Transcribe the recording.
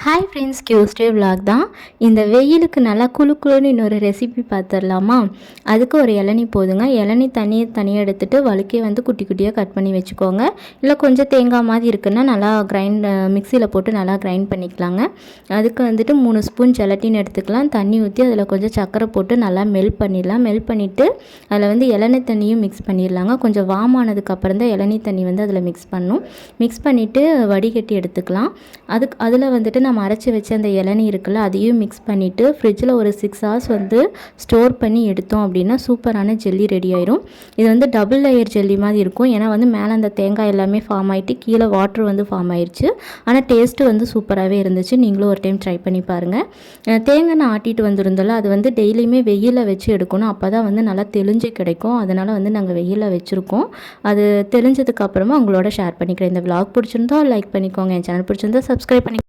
Hi friends, Tuesday vlog தான். இந்த வெயிலுக்கு நல்லா குளு குளுன்னு இன்னொரு ரெசிபி பார்த்துடலாமா? அதுக்கு ஒரு இளநீ போதுங்க. இளநீ தனியாக எடுத்துகிட்டு வழுக்கே குட்டி குட்டியாக கட் பண்ணி வச்சுக்கோங்க. இல்லை கொஞ்சம் தேங்காய் மாதிரி இருக்குன்னா நல்லா மிக்சியில் போட்டு நல்லா கிரைண்ட் பண்ணிக்கலாங்க. அதுக்கு 3 ஸ்பூன் ஜெலட்டின் எடுத்துக்கலாம். தண்ணி ஊற்றி அதில் கொஞ்சம் சர்க்கரை போட்டு நல்லா மெல்ட் பண்ணிடலாம். மெல்ட் பண்ணிவிட்டு அதில் இளநீ தண்ணியும் மிக்ஸ் பண்ணிடலாங்க. கொஞ்சம் வார்ம் ஆனதுக்கப்புறம் தான் இளநீ தண்ணி அதில் மிக்ஸ் பண்ணணும். மிக்ஸ் பண்ணிவிட்டு வடிகட்டி எடுத்துக்கலாம். அதில் நம்ம அரைச்சி வச்ச அந்த இளநீ இருக்குல்ல, அதையும் மிக்ஸ் பண்ணிவிட்டு ஃப்ரிட்ஜில் ஒரு 6 ஹவர்ஸ் ஸ்டோர் பண்ணி எடுத்தோம் அப்படின்னா சூப்பரான ஜெல்லி ரெடி ஆயிரும். இது டபுள் லேயர் ஜெல்லி மாதிரி இருக்கும். ஏன்னா மேலே அந்த தேங்காய் எல்லாமே ஃபார்ம் ஆகிட்டு கீழே வாட்டர் ஃபார்ம் ஆயிடுச்சு. ஆனால் டேஸ்ட்டு சூப்பராகவே இருந்துச்சு. நீங்களும் ஒரு டைம் ட்ரை பண்ணி பாருங்கள். தேங்காய் ஆட்டிட்டு வந்திருந்தோம்ல, அது டெய்லியுமே வெயிலில் வச்சு எடுக்கணும். அப்போ தான் நல்லா தெளிஞ்சு கிடைக்கும். அதனால் நாங்கள் வெயிலில் வச்சுருக்கோம். அது தெளிஞ்சதுக்கப்புறமா உங்களோட ஷேர் பண்ணிக்கிறேன். இந்த விலாக் பிடிச்சிருந்தா லைக் பண்ணிக்கோங்க. என் சேனல் பிடிச்சிருந்தா சப்ஸ்கிரைப் பண்ணி